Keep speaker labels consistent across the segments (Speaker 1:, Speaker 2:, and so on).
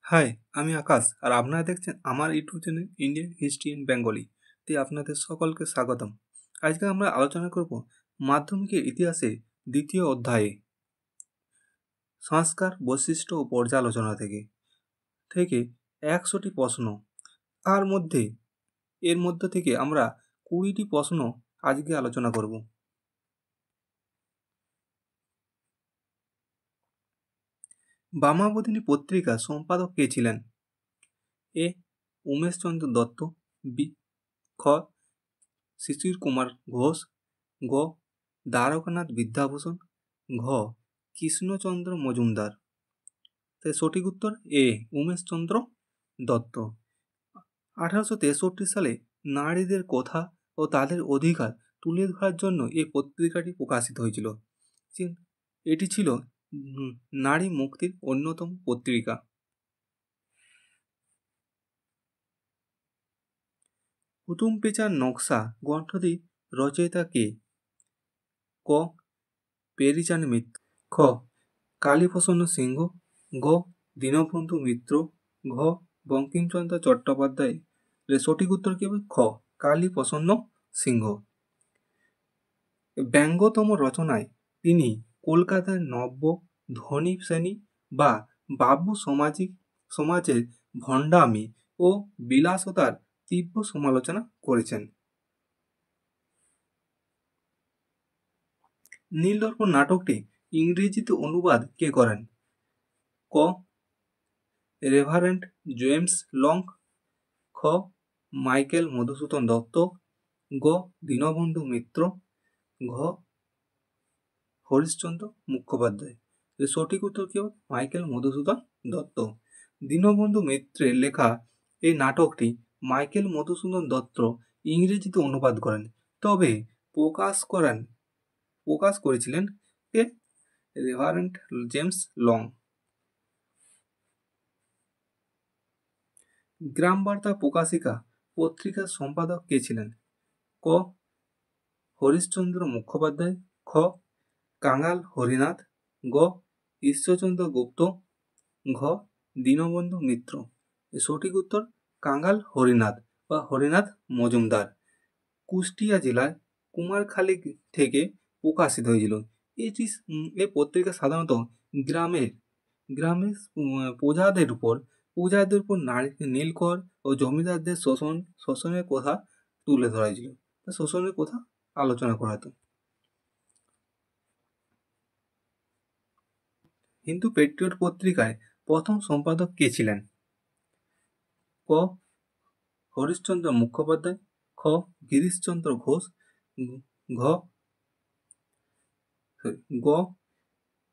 Speaker 1: High, আমি আকাশ আর আপনারা দেখছেন আমার YouTube channel Indian history in Bengali তে আপনাদের সকলকে স্বাগতম। আজকে আমরা আলোচনা করব মাধ্যমিকের ইতিহাসে দ্বিতীয় অধ্যায়ে সংস্কার বৈশিষ্ট্য ও পর্যালোচনা থেকে থেকে 100টি প্রশ্ন। তার মধ্যে এর মধ্যে থেকে আমরা 20টি প্রশ্ন আজকে আলোচনা করব। বামাবধিনী পত্রিকার সম্পাদক কে ছিলেন? এ উমেশচন্দ্র দত্ত, বি খ শিশির কুমার ঘোষ, গ দ্বারকানাথ বিদ্যাভূষণ, ঘ কৃষ্ণচন্দ্র মজুমদার। তাই সঠিক উত্তর এ উমেশচন্দ্র দত্ত। 1863 সালে নারীদের কথা ও তাদের অধিকার তুলে ধরার জন্য এই পত্রিকাটি প্রকাশিত হয়েছিল। এটি ছিল নারী মুক্তির অন্যতম পত্রিকা। কুতুম পেচার নকশা গ্রন্থটি রচয়িতা কে? ক পেরিচাঁদ মিত্র, খ কালীপ্রসন্ন সিংহ, গ দীনবন্ধু মিত্র, ঘ বঙ্কিমচন্দ্র চট্টোপাধ্যায়। সঠিক উত্তর কি হবে? খ কালীপ্রসন্ন সিংহ। ব্যঙ্গতম রচনায় তিনি কলকাতার নব্য ধনী শ্রেণী বা বাবু সমাজের ভণ্ডামি ও বিলাসতার তীব্র সমালোচনা করেছেন। নীলদর্পণ নাটকটি ইংরেজিতে অনুবাদ কে করেন? ক রেভারেন্ড জেমস লং, খ মাইকেল মধুসূদন দত্ত, গ দীনবন্ধু মিত্র, ঘ হরিশচন্দ্র মুখোপাধ্যায়। সঠিক উত্তর কি হবে? মাইকেল মধুসূদন দত্ত। দীনবন্ধু মিত্রের লেখা এই নাটকটি মাইকেল মধুসূদন দত্ত ইংরেজিতে অনুবাদ করেন, তবে প্রকাশ করেছিলেন কে? Reverend James Long. Gram Barta Prakashika পত্রিকার সম্পাদক কে ছিলেন? ক হরিশচন্দ্র মুখোপাধ্যায়, খ কাঙাল হরিনাথ, গ ঈশ্বরচন্দ্র গুপ্ত, ঘ দীনবন্ধু মিত্র। সঠিক উত্তর কাঙাল হরিনাথ বা হরিনাথ মজুমদার। কুষ্টিয়া জেলার কুমারখালী থেকে প্রকাশিত হয়েছিল। এই পত্রিকা সাধারণত গ্রামের প্রজাদের উপর নীলকর ও জমিদারদের শোষণের কথা তুলে ধরা হয়েছিল, শোষণের কথা আলোচনা করা হতো। হিন্দু পেট্রিয়ট পত্রিকায় প্রথম সম্পাদক কে ছিলেন? ক হরিশচন্দ্র মুখোপাধ্যায়, খ গিরিশচন্দ্র ঘোষ, গ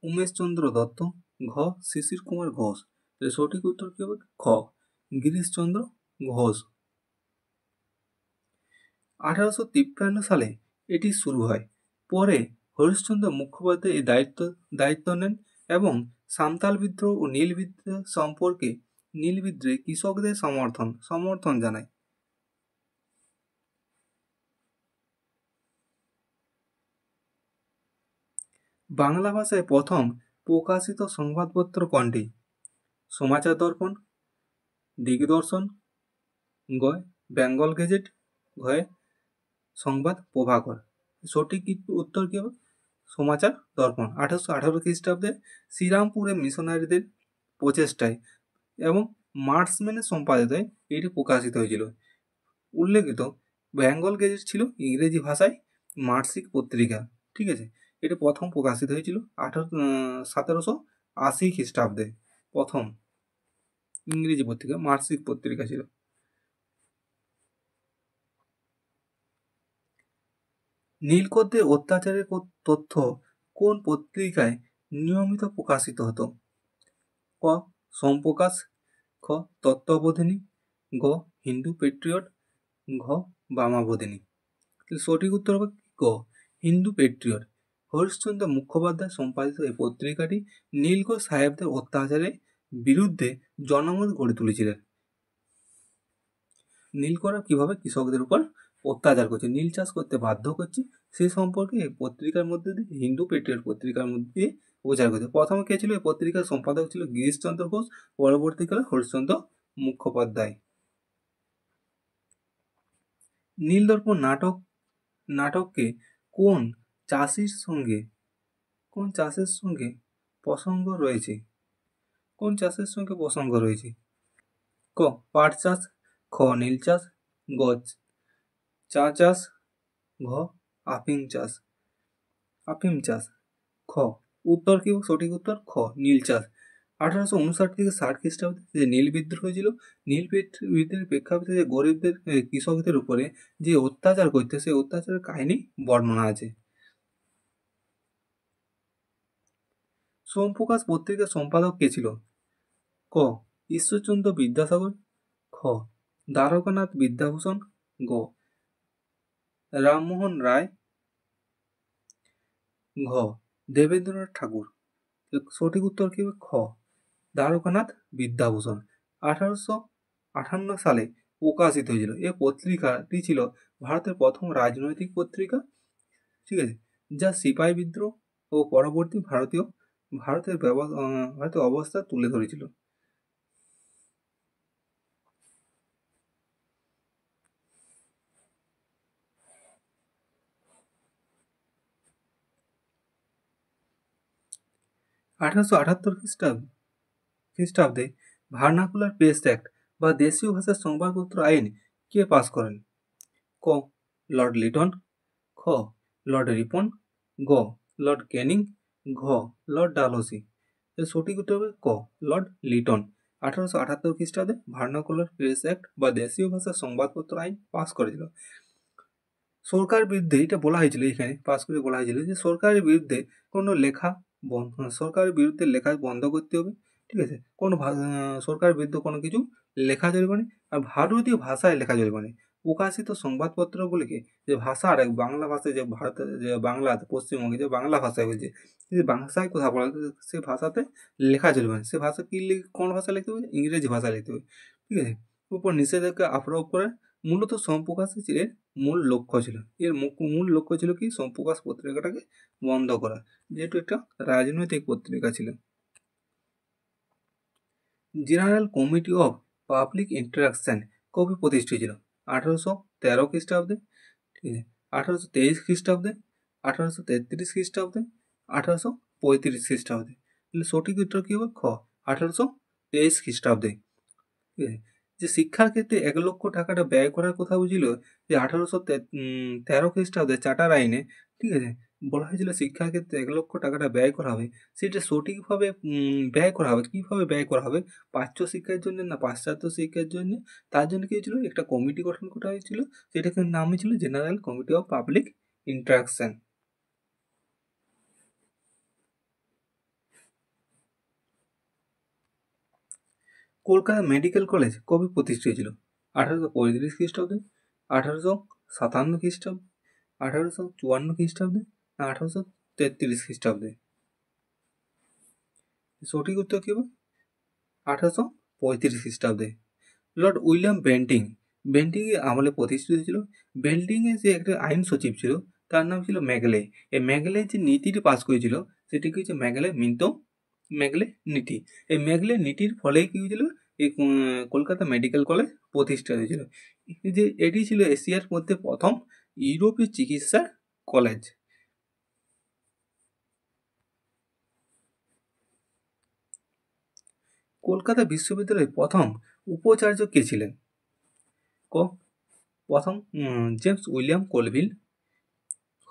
Speaker 1: উমেশচন্দ্র দত্ত, ঘ শিশির কুমার ঘোষ। সঠিক উত্তর কি হবে? খ গিরিশচন্দ্র ঘোষ। 1853 সালে এটি শুরু হয়। পরে হরিশচন্দ্র মুখোপাধ্যায় এই দায়িত্ব নেন এবং সাঁওতাল বিদ্রোহ ও নীল বিদ্রোহে কৃষকদের সমর্থন জানায়। বাংলা ভাষায় প্রথম প্রকাশিত সংবাদপত্র কোনটি? সমাচার দর্পণ, দিগদর্শন, গ বেঙ্গল গেজেট, ঘ সংবাদ প্রভাকর। সঠিক উত্তর কি হবে? সমাচার দর্পণ। 1818 খ্রিস্টাব্দে শ্রীরামপুরে মিশনারিদের প্রচেষ্টায় এবং মার্সম্যানের সম্পাদনায় এটি প্রকাশিত হয়েছিল। উল্লেখিত বেঙ্গল গেজেট ছিল ইংরেজি ভাষায় মাসিক পত্রিকা। ঠিক আছে, এটা প্রথম প্রকাশিত হয়েছিল 1780 খ্রিস্টাব্দে। প্রথম ইংরেজি পত্রিকা মাসিক পত্রিকা ছিল। নীলকরদের অত্যাচারের তথ্য কোন পত্রিকায় নিয়মিত প্রকাশিত হতো? ক সোমপ্রকাশ, খ তত্ত্ববোধিনী, গ হিন্দু পেট্রিয়ট, ঘ বামাবোধিনী। সঠিক উত্তর হবে গ হিন্দু পেট্রিয়ট। হরিশচন্দ্র মুখোপাধ্যায় সম্পাদিত এই পত্রিকাটি নীলকর সাহেবদের অত্যাচারের বিরুদ্ধে জনমত গড়ে তুলেছিলেন। নীলকররা কিভাবে কৃষকদের উপর অত্যাচার করছে, নীল চাষ করতে বাধ্য করছে, সে সম্পর্কে এই পত্রিকার মধ্যে দিয়ে, হিন্দু পেট্রিয়ট পত্রিকার মধ্যে দিয়ে প্রচার করতে। প্রথমে কে ছিল? এই পত্রিকার সম্পাদক ছিল গিরিশচন্দ্র ঘোষ, পরবর্তীকালে হরিশ্চন্দ্র মুখোপাধ্যায়। নীলদর্পণ নাটককে কোন চাষের সঙ্গে প্রসঙ্গ রয়েছে? কোন চাষের সঙ্গে প্রসঙ্গ রয়েছে? ক পাট চাষ, খ নীল চাষ, গ চা চাষ, ঘ আফিম চাষ। খ উত্তর কি? সঠিক উত্তর খ নীল চাষ। 1859 থেকে 60 খ্রিস্টাব্দে যে নীল বিদ্রোহ হয়েছিল, নীল বিদ্রোহের প্রেক্ষাপটে যে গরিবদের কৃষকদের উপরে যে অত্যাচার করতে, সেই অত্যাচারের কাহিনী বর্ণনা আছে। সোমপ্রকাশ পত্রিকার সম্পাদক কে ছিল? ক ঈশ্বরচন্দ্র বিদ্যাসাগর, খ দ্বারকানাথ বিদ্যাভূষণ, গ রামমোহন রায়, ঘ দেবেন্দ্রনাথ ঠাকুর। সঠিক উত্তর কি হবে? খ দ্বারকানাথ বিদ্যাভূষণ। 1858 সালে প্রকাশিত হয়েছিল। এই পত্রিকাটি ছিল ভারতের প্রথম রাজনৈতিক পত্রিকা, ঠিক আছে, যা সিপাহী বিদ্রোহ ও পরবর্তী ভারতের অবস্থা তুলে ধরেছিল। আঠারোশো আটাত্তর খ্রিস্টাব্দে ভার্নাকুলার প্রেস অ্যাক্ট বা দেশীয় ভাষার সংবাদপত্র আইন কে পাস করেন? ক লর্ড লিটন, খ লর্ড রিপন, গ লর্ড ক্যানিং, ঘ লর্ড ডালহৌসি। সঠিক উত্তর হবে ক লর্ড লিটন। 1878 খ্রিস্টাব্দে ভার্নাকুলার প্রেস অ্যাক্ট বা দেশীয় ভাষার সংবাদপত্র আইন পাস করেছিল। সরকারের বিরুদ্ধে এটা বলা হয়েছিল, এখানে পাস করে বলা হয়েছিল যে সরকারের বিরুদ্ধে কোনো সরকারের বিরুদ্ধে লেখা বন্ধ করতে হবে, ঠিক আছে, কোনো সরকারের বিরুদ্ধে কোনো কিছু লেখা চলবে না, আর ভারতীয় ভাষায় লেখা চলবে না। প্রকাশিত সংবাদপত্রগুলিকে যে ভাষা আর বাংলা ভাষায় যে ভারতের যে বাংলা পশ্চিমবঙ্গে যে বাংলা ভাষায় বলছে, যে ভাষায় কথা বলা সে ভাষাতে লেখা চলবে না। সে ভাষা কি কোন ভাষায় লিখতে হবে? ইংরেজি ভাষায় লিখতে হবে, ঠিক আছে। উপর নিষেধাজ্ঞা আরোপ করে মূলত সোমপ্রকাশের মূল লক্ষ্য ছিল। এর মূল লক্ষ্য ছিল কি? সোমপ্রকাশ পত্রিকাটাকে বন্ধ করা, যেহেতু একটা রাজনৈতিক পত্রিকা ছিল। General committee of public interaction কবে প্রতিষ্ঠিত ছিল? 1813 খ্রিস্টাব্দে, ঠিক আছে, 1823 খ্রিস্টাব্দে, 1833 খ্রিস্টাব্দে, 1835 খ্রিস্টাব্দে। তাহলে সঠিক উত্তর কি হবে? খ 1823 খ্রিস্টাব্দে। ঠিক আছে। যে শিক্ষার ক্ষেত্রে 1 লক্ষ টাকাটা ব্যয় করার কথা বুঝিল যে 1813 খ্রিস্টাব্দে চার্টার আইনে, ঠিক আছে, বলা হয়েছিল শিক্ষার ক্ষেত্রে 1 লক্ষ টাকাটা ব্যয় করা হবে। সেটা সঠিকভাবে ব্যয় করা হবে, কীভাবে ব্যয় করা হবে? প্রাচ্য শিক্ষার জন্য না পাশ্চাত্য শিক্ষার জন্য? তার জন্য কী হয়েছিল? একটা কমিটি গঠন করা হয়েছিল, সেটাকে নাম হয়েছিল general committee of public interaction. Kolkata medical college কবে প্রতিষ্ঠিত হয়েছিল? 1835 খ্রিস্টাব্দে, 1857 খ্রিস্টাব্দে, 1854 খ্রিস্টাব্দে, 1833 খ্রিস্টাব্দে। সঠিক উত্তর কি হবে? 1835 খ্রিস্টাব্দে। লর্ড উইলিয়াম বেন্টিংয়ের আমলে প্রতিষ্ঠিত হয়েছিল। বেন্টিংয়ের যে একটা আইন সচিব ছিল, তার নাম ছিল ম্যাগলে। এই ম্যাগলে যে নীতিটি পাস করেছিল, সেটি কি হচ্ছে? ম্যাগলে নীতি। এই ম্যাগলে নীতির ফলেই কী হয়েছিল? এই কলকাতা মেডিকেল কলেজ প্রতিষ্ঠা হয়েছিল। যে এটি ছিল এশিয়ার মধ্যে প্রথম ইউরোপীয় চিকিৎসা কলেজ। কলকাতা বিশ্ববিদ্যালয়ের প্রথম উপাচার্য কে ছিলেন? ক প্রথম জেমস উইলিয়াম কলভিল, খ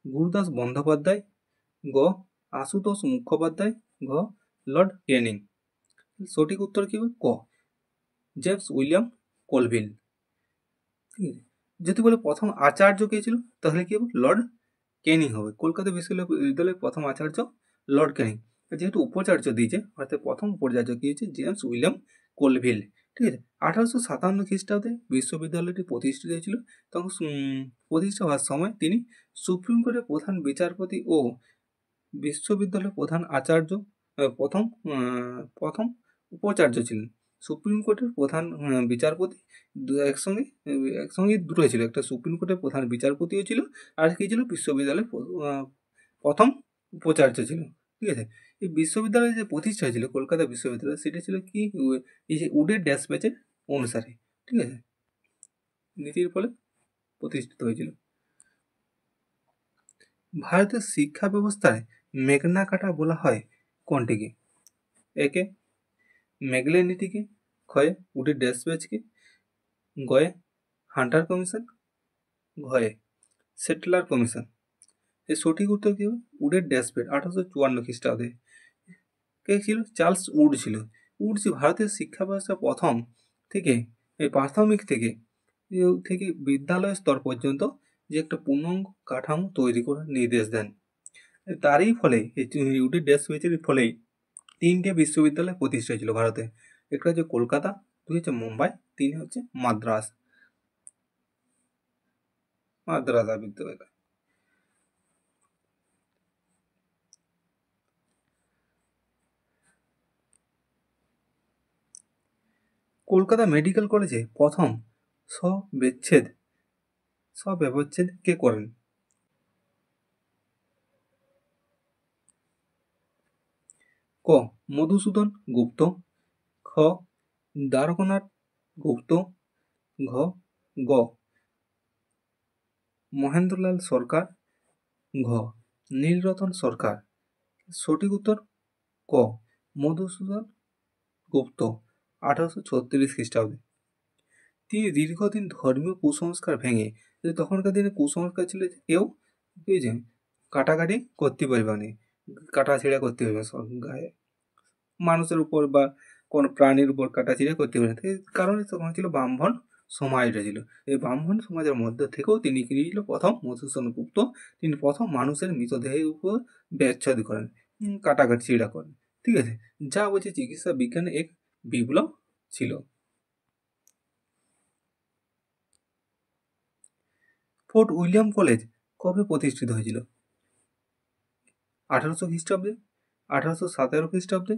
Speaker 1: গুরুদাস বন্দ্যোপাধ্যায়, গ আশুতোষ মুখোপাধ্যায়, ঘ লর্ড ক্যানিং। সঠিক উত্তর কি হবে? ক জেমস উইলিয়াম কলভিল। ঠিক আছে। যদি বলে প্রথম আচার্য কে ছিল, তাহলে কি হবে? লর্ড ক্যানিং হবে। কলকাতা বিশ্ববিদ্যালয়ের প্রথম আচার্য লর্ড ক্যানিং। যেহেতু উপাচার্য দিয়েছে, অর্থাৎ প্রথম উপাচার্য কি হয়েছে? James William Colville. ঠিক আছে। 1857 খ্রিস্টাব্দে বিশ্ববিদ্যালয়টি প্রতিষ্ঠিত হয়েছিল। তখন প্রতিষ্ঠা হওয়ার সময় তিনি সুপ্রিম কোর্টের প্রধান বিচারপতি ও বিশ্ববিদ্যালয়ের প্রধান আচার্য, প্রথম উপাচার্য ছিলেন। সুপ্রিম কোর্টের প্রধান বিচারপতি একসঙ্গে দুটো ছিল, একটা সুপ্রিম কোর্টের প্রধান বিচারপতিও ছিল, আর কি ছিল? বিশ্ববিদ্যালয়ের প্রথম উপাচার্য ছিল। ঠিক আছে। এই বিশ্ববিদ্যালয় যে প্রতিষ্ঠা হয়েছিল কলকাতা বিশ্ববিদ্যালয়, সেটা ছিল কি এই যে উডের ড্যাশ ব্যাচের অনুসারে, ঠিক আছে, নীতির ফলে প্রতিষ্ঠিত হয়েছিল। ভারতের শিক্ষা ব্যবস্থায় মেঘনা কাটা বলা হয় কোনটিকে? একে মেগলে নীতিকে, ক্ষয়ে উডের ড্যাশ ব্যাচকে, গয়ে হান্টার কমিশন, ঘয়ে সেটলার কমিশন। এর সঠিক উত্তর কি হবে? উডের ড্যাশ ব্যাচ 1854 খ্রিস্টাব্দে। কে ছিল? চার্লস উড ছিল। উড যে ভারতের শিক্ষা ব্যবস্থা প্রথম থেকে এই প্রাথমিক থেকে বিদ্যালয় স্তর পর্যন্ত যে একটা পূর্ণাঙ্গ কাঠামো তৈরি করার নির্দেশ দেন। তারই ফলে এই উডের ড্যাশ ব্যাচের ফলেই 3টে বিশ্ববিদ্যালয় প্রতিষ্ঠা হয়েছিল ভারতে। একটা হচ্ছে কলকাতা, 2 হচ্ছে মুম্বাই, 3 হচ্ছে মাদ্রাস বিশ্ববিদ্যালয়। কলকাতা মেডিকেল কলেজে প্রথম স্বব্যবচ্ছেদ কে করেন? ক মধুসূদন গুপ্ত, খ দ্বারকানাথ গুপ্ত, ঘ গ মহেন্দ্রলাল সরকার, ঘ নীলরতন সরকার। সঠিক উত্তর ক মধুসূদন গুপ্ত, 1836 খ্রিস্টাব্দে। তিনি দীর্ঘদিন ধর্মীয় কুসংস্কার ভেঙে, যে তখনকার দিনে কুসংস্কার ছিল যে কেউ কি যে কাটাকাটি করতে পারবে না, কাটাছেঁড়া করতে পারবে না, গায়ে মানুষের উপর বা কোনো প্রাণীর উপর কাটাছিড়া করতে পারে না। এই কারণে তখন ছিল ব্রাহ্মণ সমাজটা ছিল। এই ব্রাহ্মণ সমাজের মধ্যে থেকেও তিনি কি ছিল প্রথম মধুসূদন গুপ্ত, তিনি প্রথম মানুষের মৃতদেহের উপর ব্যবচ্ছেদ করেন, কাটাকাটি ছিঁড়া করেন, ঠিক আছে, যা বলছে চিকিৎসা বিজ্ঞানে এক বিপ্লব ছিল। ফোর্ট উইলিয়াম কলেজ কবে প্রতিষ্ঠিত হয়েছিল? 1800 খ্রিস্টাব্দে, 1817 খ্রিস্টাব্দে,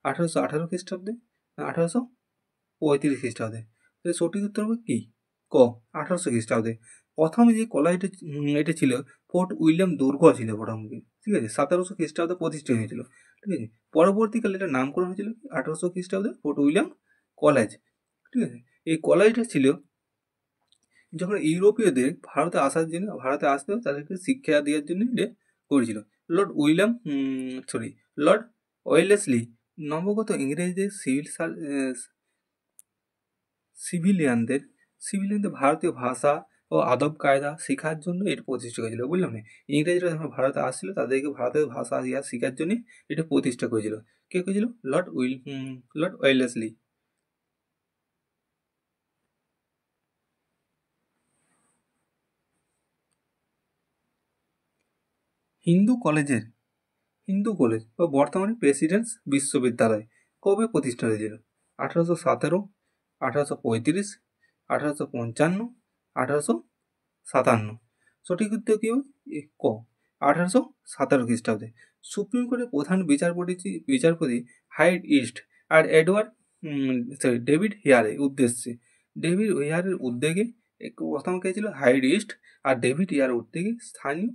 Speaker 1: 1818 খ্রিস্টাব্দে, 1835 খ্রিস্টাব্দে। সঠিক উত্তর হবে কি? ক 1800 খ্রিস্টাব্দে। প্রথম যে কলেজটা এটা ছিল ফোর্ট উইলিয়াম দুর্গ ছিল প্রথম, ঠিক আছে, 1700 খ্রিস্টাব্দে প্রতিষ্ঠিত হয়েছিল, ঠিক আছে। পরবর্তীকালে এটা নামকরণ হয়েছিল 1800 খ্রিস্টাব্দে ফোর্ট উইলিয়াম কলেজ, ঠিক আছে। এই কলেজটা ছিল যখন ইউরোপীয়দের ভারতে আসতে তাদেরকে শিক্ষা দেওয়ার জন্য এটা করেছিল। Lord William sorry lord Wellesley নবগত ইংরেজদের সিভিলিয়ানদের ভারতীয় ভাষা ও আদব কায়দা শেখার জন্য এটা প্রতিষ্ঠা করেছিল, বুঝলাম না। ইংরেজরা যখন ভারতে আসছিল তাদেরকে ভারতের ভাষা শেখার জন্য এটা প্রতিষ্ঠা করেছিল। কে করেছিল? Lord Wellesley. হিন্দু কলেজের হিন্দু কলেজ বা বর্তমানে প্রেসিডেন্টস বিশ্ববিদ্যালয় কবে প্রতিষ্ঠা হয়েছিল? 1817, 1835, 1855, 1857। সঠিক উত্তর কি হবে? ক 1817 খ্রিস্টাব্দে। সুপ্রিম কোর্টের প্রধান বিচারপতি হাইড ইস্ট আর ডেভিড হেয়ারের উদ্যোগে প্রথম কে ছিল হাইড ইস্ট আর ডেভিড হেয়ারের উদ্যোগে স্থানীয়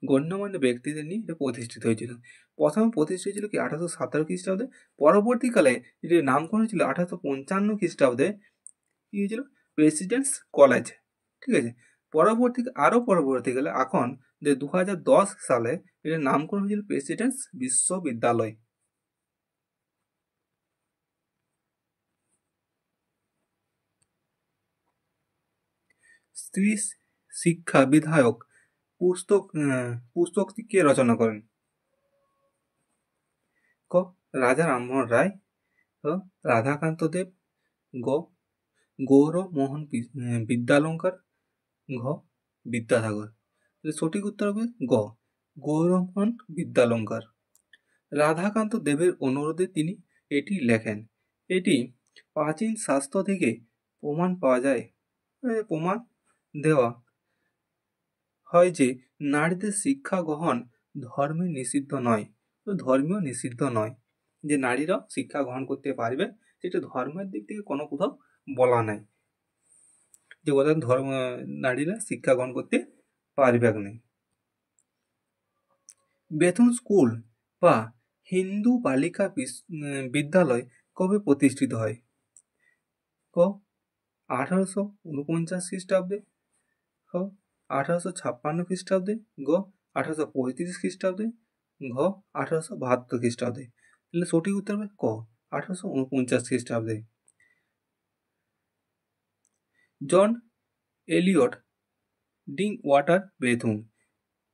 Speaker 1: গণ্যমান্য ব্যক্তিদের নিয়ে এটা প্রতিষ্ঠিত হয়েছিল। প্রথমে প্রতিষ্ঠিত হয়েছিল কি 1817 খ্রিস্টাব্দে, পরবর্তীকালে এটির নামকরণ হয়েছিল 1855 খ্রিস্টাব্দে, কি হয়েছিল? প্রেসিডেন্টস কলেজ, ঠিক আছে। পরবর্তীকালে এখন যে 2010 সালে এটার নামকরণ হয়েছিল প্রেসিডেন্টস বিশ্ববিদ্যালয়। স্ত্রী শিক্ষা বিধায়ক পুস্তকটি কে রচনা করেন? ক রাজা রামমোহন রায়, রাধাকান্ত দেব, গ গৌরমোহন বিদ্যালঙ্কার, ঘ বিদ্যাসাগর। সঠিক উত্তর হবে গ গৌরমোহন বিদ্যালঙ্কার। রাধাকান্ত দেবের অনুরোধে তিনি এটি লেখেন। এটি প্রাচীন শাস্ত্র থেকে প্রমাণ দেওয়া হয় যে নারীদের শিক্ষা গ্রহণ ধর্মীয় নিষিদ্ধ নয়, যে নারীরা শিক্ষা গ্রহণ করতে পারবে, সেটা ধর্মের দিক থেকে কোনো কোথাও বলা নাই যে ওদের নারীরা শিক্ষা গ্রহণ করতে পারবে না। বেথুন স্কুল বা হিন্দু বালিকা বিদ্যালয় কবে প্রতিষ্ঠিত হয়? ক 1849 খ্রিস্টাব্দে, খ 1856 খ্রিস্টাব্দে, গ 1835 খ্রিস্টাব্দে, ঘ 1872 খ্রিস্টাব্দে। তাহলে সঠিক উত্তর হবে ক 1849 খ্রিস্টাব্দে। জন এলিয়ট ডিং ওয়াটার বেথুন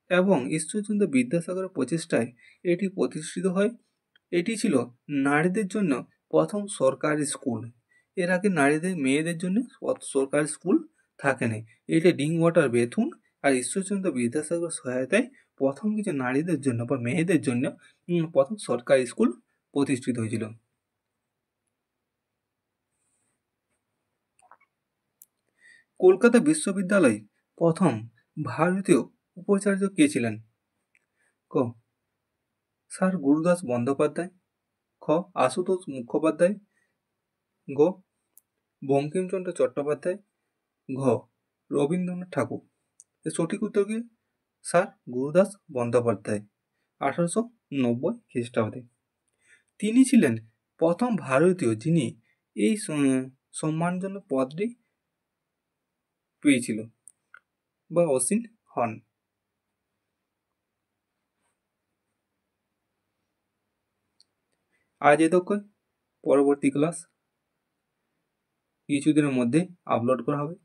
Speaker 1: এবং ঈশ্বরচন্দ্র বিদ্যাসাগরের প্রচেষ্টায় এটি প্রতিষ্ঠিত হয়। এটি ছিল নারীদের জন্য প্রথম সরকারি স্কুল। এর আগে মেয়েদের জন্য সরকারি স্কুল থাকেনি। এটা ডিং ওয়াটার বেথুন আর ঈশ্বরচন্দ্র বিদ্যাসাগর সহায়তায় প্রথম কিছু নারীদের জন্য বা মেয়েদের জন্য প্রথম সরকারি স্কুল প্রতিষ্ঠিত হয়েছিল। কলকাতা বিশ্ববিদ্যালয়ে প্রথম ভারতীয় উপাচার্য কে ছিলেন? ক স্যার গুরুদাস বন্দ্যোপাধ্যায়, খ আশুতোষ মুখোপাধ্যায়, গ বঙ্কিমচন্দ্র চট্টোপাধ্যায়, ঘ রবীন্দ্রনাথ ঠাকুর। এর সঠিক উত্তর কি? স্যার গুরুদাস বন্দ্যোপাধ্যায়, 1890 খ্রিস্টাব্দে। তিনি ছিলেন প্রথম ভারতীয় যিনি এই সম্মানজনক পদটি পেয়েছিল বা অসীন হন। আজ এতক্ষণ, পরবর্তী ক্লাস কিছুদিনের মধ্যে আপলোড করা হবে।